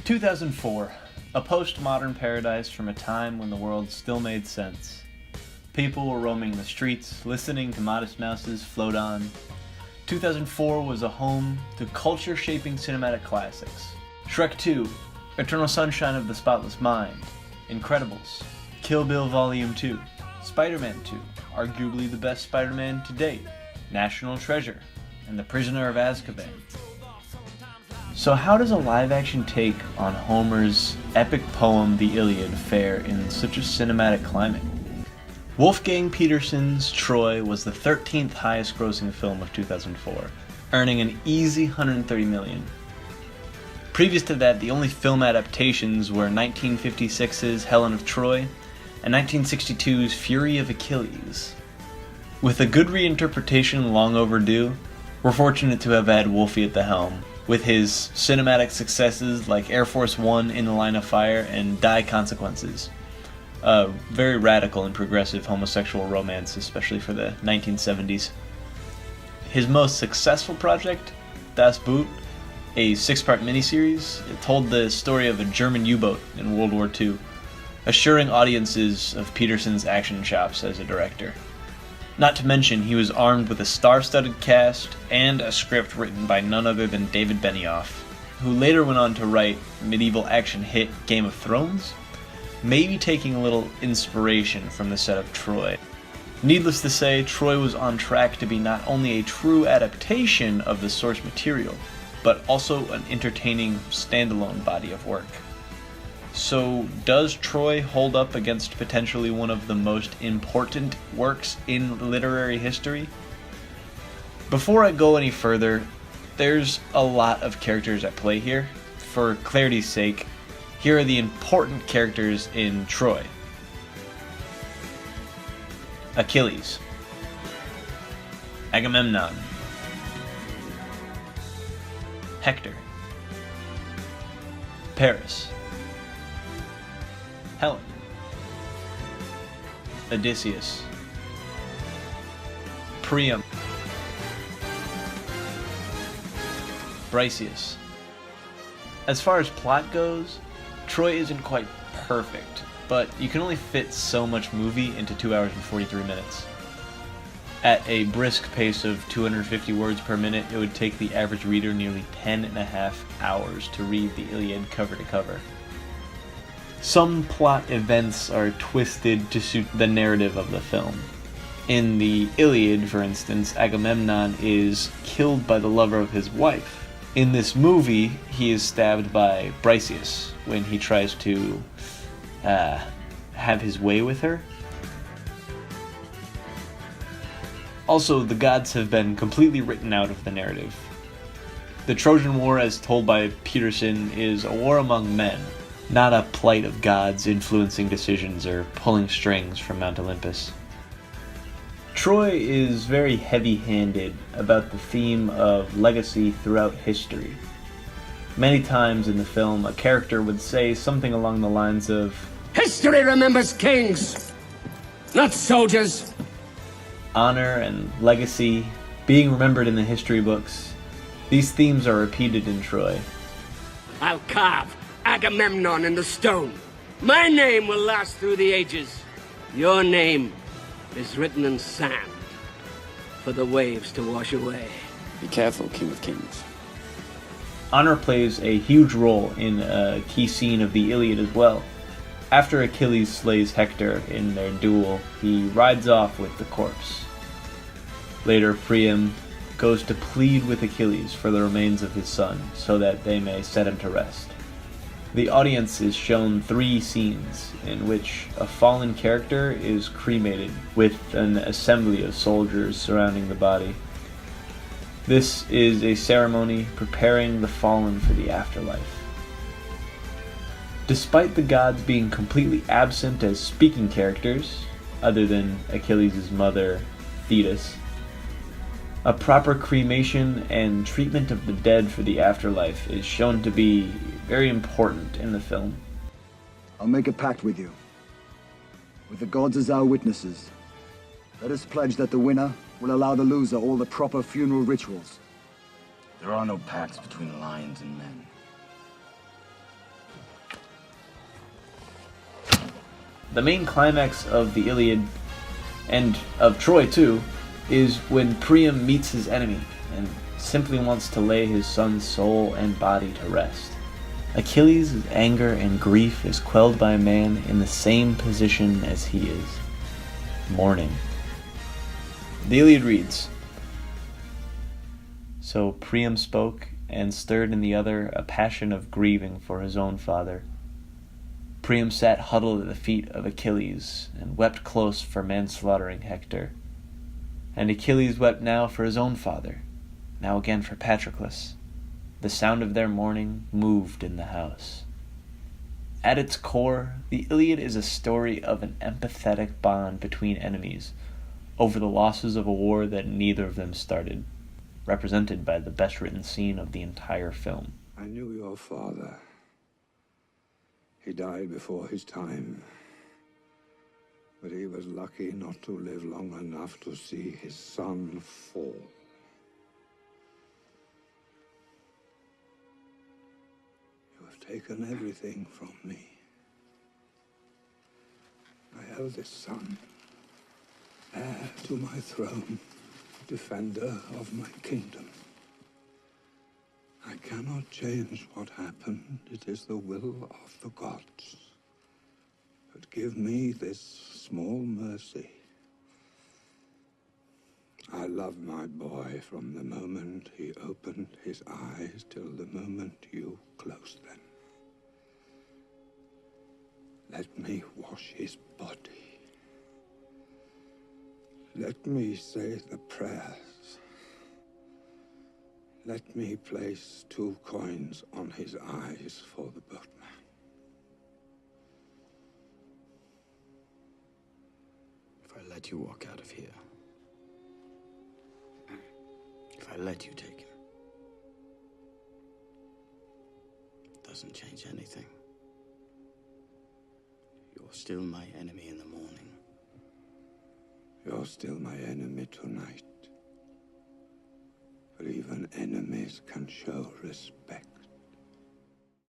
2004, a postmodern paradise from a time when the world still made sense. People were roaming the streets, listening to Modest Mouse's Float On. 2004 was a home to culture-shaping cinematic classics. Shrek 2, Eternal Sunshine of the Spotless Mind, Incredibles, Kill Bill Volume 2, Spider-Man 2, arguably the best Spider-Man to date, National Treasure, and The Prisoner of Azkaban. So how does a live-action take on Homer's epic poem The Iliad fare in such a cinematic climate? Wolfgang Petersen's Troy was the 13th highest grossing film of 2004, earning an easy $130 million. Previous to that, the only film adaptations were 1956's Helen of Troy and 1962's Fury of Achilles. With a good reinterpretation long overdue, we're fortunate to have had Wolfie at the helm, with his cinematic successes like Air Force One, In the Line of Fire, and Die Consequences. A very radical and progressive homosexual romance, especially for the 1970s. His most successful project, Das Boot, a 6-part miniseries, it told the story of a German U-boat in World War II, assuring audiences of Petersen's action chops as a director. Not to mention, he was armed with a star-studded cast and a script written by none other than David Benioff, who later went on to write medieval action hit Game of Thrones, maybe taking a little inspiration from the set of Troy. Needless to say, Troy was on track to be not only a true adaptation of the source material, but also an entertaining standalone body of work. So, does Troy hold up against potentially one of the most important works in literary history? Before I go any further, there's a lot of characters at play here. For clarity's sake, here are the important characters in Troy. Achilles, Agamemnon, Hector, Paris, Helen, Odysseus, Priam, Briseis. As far as plot goes, Troy isn't quite perfect, but you can only fit so much movie into 2 hours and 43 minutes. At a brisk pace of 250 words per minute, it would take the average reader nearly 10.5 hours to read the Iliad cover to cover. Some plot events are twisted to suit the narrative of the film. In the Iliad, for instance, Agamemnon is killed by the lover of his wife. In this movie, he is stabbed by Briseis when he tries to have his way with her. Also, the gods have been completely written out of the narrative. The Trojan War, as told by Petersen, is a war among men, not a plight of gods influencing decisions or pulling strings from Mount Olympus. Troy is very heavy-handed about the theme of legacy throughout history. Many times in the film, a character would say something along the lines of, "History remembers kings, not soldiers." Honor and legacy, being remembered in the history books, these themes are repeated in Troy. "I'll carve Agamemnon in the stone. My name will last through the ages. Your name is written in sand for the waves to wash away." Be careful, King of Kings. Honor plays a huge role in a key scene of the Iliad as well. After Achilles slays Hector in their duel, he rides off with the corpse. Later, Priam goes to plead with Achilles for the remains of his son so that they may set him to rest. The audience is shown 3 scenes in which a fallen character is cremated with an assembly of soldiers surrounding the body. This is a ceremony preparing the fallen for the afterlife. Despite the gods being completely absent as speaking characters, other than Achilles' mother, Thetis, a proper cremation and treatment of the dead for the afterlife is shown to be very important in the film. "I'll make a pact with you. With the gods as our witnesses, let us pledge that the winner will allow the loser all the proper funeral rituals." There are no pacts between lions and men. The main climax of the Iliad, and of Troy too, is when Priam meets his enemy and simply wants to lay his son's soul and body to rest. Achilles' anger and grief is quelled by a man in the same position as he is, mourning. The Iliad reads, "So Priam spoke, and stirred in the other a passion of grieving for his own father. Priam sat huddled at the feet of Achilles, and wept close for manslaughtering Hector. And Achilles wept now for his own father, now again for Patroclus. The sound of their mourning moved in the house." At its core, the Iliad is a story of an empathetic bond between enemies over the losses of a war that neither of them started, represented by the best written scene of the entire film. I knew your father. He died before his time, but he was lucky not to live long enough to see his son fall. You have taken everything from me. My eldest son, heir to my throne, defender of my kingdom. I cannot change what happened. It is the will of the gods. But give me this small mercy. I love my boy from the moment he opened his eyes till the moment you closed them. Let me wash his body. Let me say the prayers. Let me place 2 coins on his eyes for the boatman. If I let you walk out of here, if I let you take him, it doesn't change anything. You're still my enemy in the morning. You're still my enemy tonight. But even enemies can show respect.